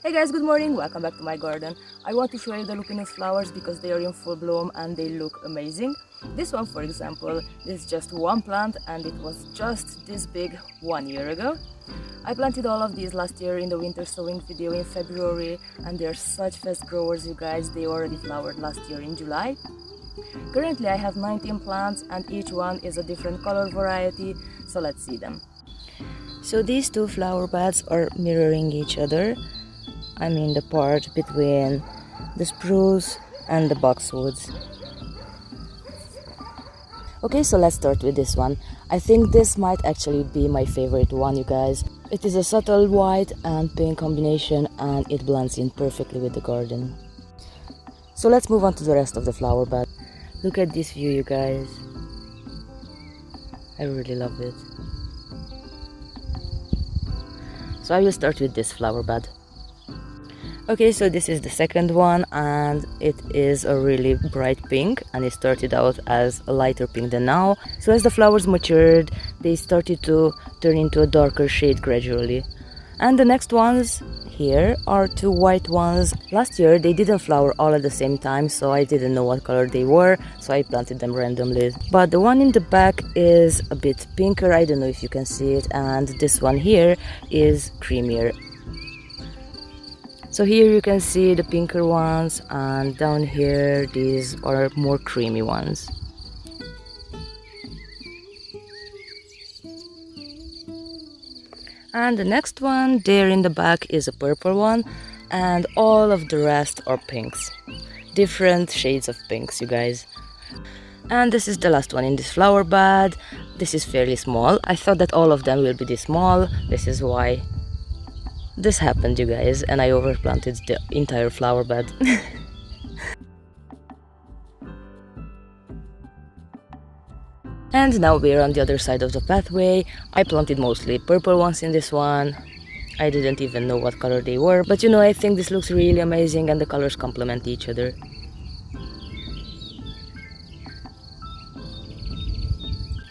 Hey guys, good morning, welcome back to my garden. I want to show you the Lupinus flowers because they are in full bloom and they look amazing. This one, for example, is just one plant and it was just this big 1 year ago. I planted all of these last year in the winter sowing video in February and they're such fast growers, you guys. They already flowered last year in July. Currently I have 19 plants and each one is a different color variety, so let's see them. So these two flower beds are mirroring each other. I mean the part between the spruce and the boxwoods. Okay, so let's start with this one. I think this might actually be my favorite one, you guys. It is a subtle white and pink combination and it blends in perfectly with the garden. So let's move on to the rest of the flower bed. Look at this view, you guys. I really love it. So I will start with this flower bed. Okay, so this is the second one and it is a really bright pink and it started out as a lighter pink than now. So as the flowers matured, they started to turn into a darker shade gradually. And the next ones here are two white ones. Last year they didn't flower all at the same time, so I didn't know what color they were, so I planted them randomly. But the one in the back is a bit pinker, I don't know if you can see it, and this one here is creamier. So here you can see the pinker ones and down here these are more creamy ones. And the next one there in the back is a purple one and all of the rest are pinks. Different shades of pinks, you guys. And this is the last one in this flower bed. This is fairly small. I thought that all of them will be this small. This is why this happened, you guys, and I overplanted the entire flower bed. And now we're on the other side of the pathway. I planted mostly purple ones in this one. I didn't even know what color they were, but you know, I think this looks really amazing and the colors complement each other.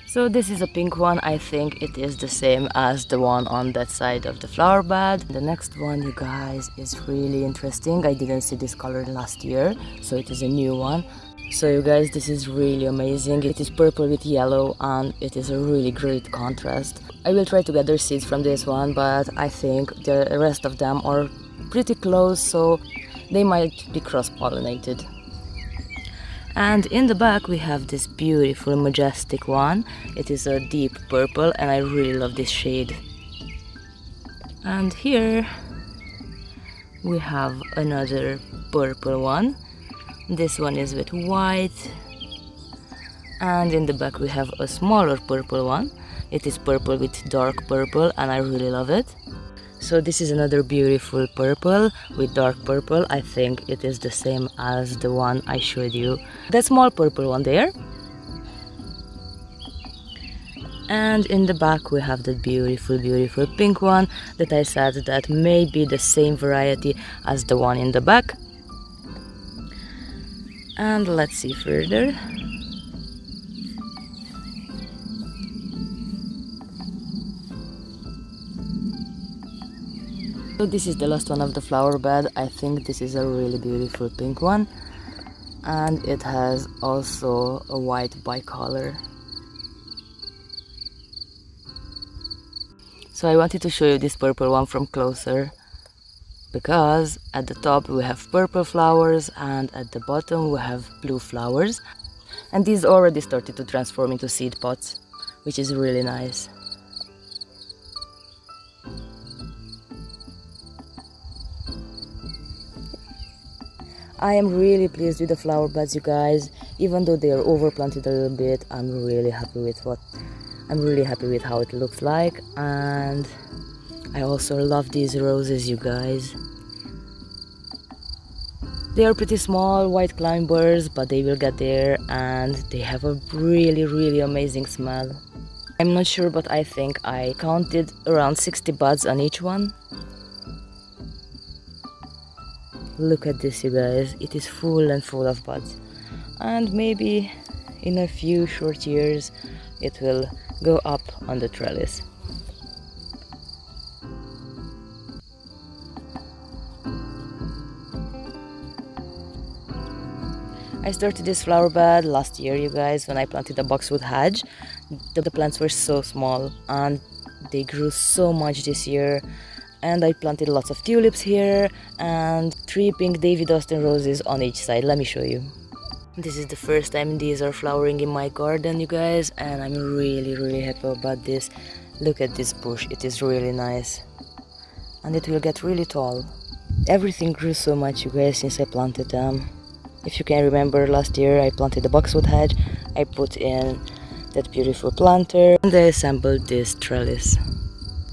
So this is a pink one. I think it is the same as the one on that side of the flower bed. The next one, you guys, is really interesting. I didn't see this color last year, so it is a new one. So you guys, this is really amazing. It is purple with yellow and it is a really great contrast. I will try to gather seeds from this one, but I think the rest of them are pretty close, so they might be cross-pollinated. And in the back we have this beautiful majestic one. It is a deep purple and I really love this shade. And here we have another purple one. This one is with white. And in the back we have a smaller purple one. It is purple with dark purple and I really love it. So this is another beautiful purple with dark purple. I think it is the same as the one I showed you. That small purple one there. And in the back we have the beautiful, beautiful pink one that I said that may be the same variety as the one in the back. And let's see further. So this is the last one of the flower bed. I think this is a really beautiful pink one and it has also a white bicolor. So I wanted to show you this purple one from closer because at the top we have purple flowers and at the bottom we have blue flowers, and these already started to transform into seed pods, which is really nice. I am really pleased with the flower beds, you guys. Even though they are overplanted a little bit, I'm really happy with how it looks like. And I also love these roses, you guys. They are pretty small white climbers, but they will get there and they have a really, really amazing smell. I'm not sure, but I think I counted around 60 buds on each one. Look at this, you guys. It is full and full of buds. And maybe in a few short years it will go up on the trellis. I started this flower bed last year, you guys, when I planted a boxwood hedge. The plants were so small and they grew so much this year. And I planted lots of tulips here and 3 pink David Austin roses on each side. Let me show you. This is the first time these are flowering in my garden, you guys, and I'm really happy about this. Look at this bush, it is really nice. And it will get really tall. Everything grew so much, you guys, since I planted them. If you can remember, last year I planted the boxwood hedge, I put in that beautiful planter, and I assembled this trellis.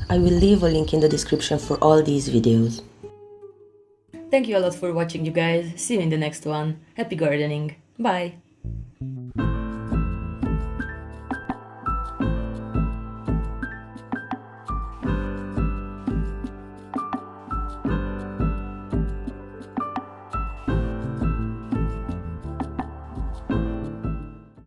I will leave a link in the description for all these videos. Thank you a lot for watching, you guys. See you in the next one. Happy gardening. Bye!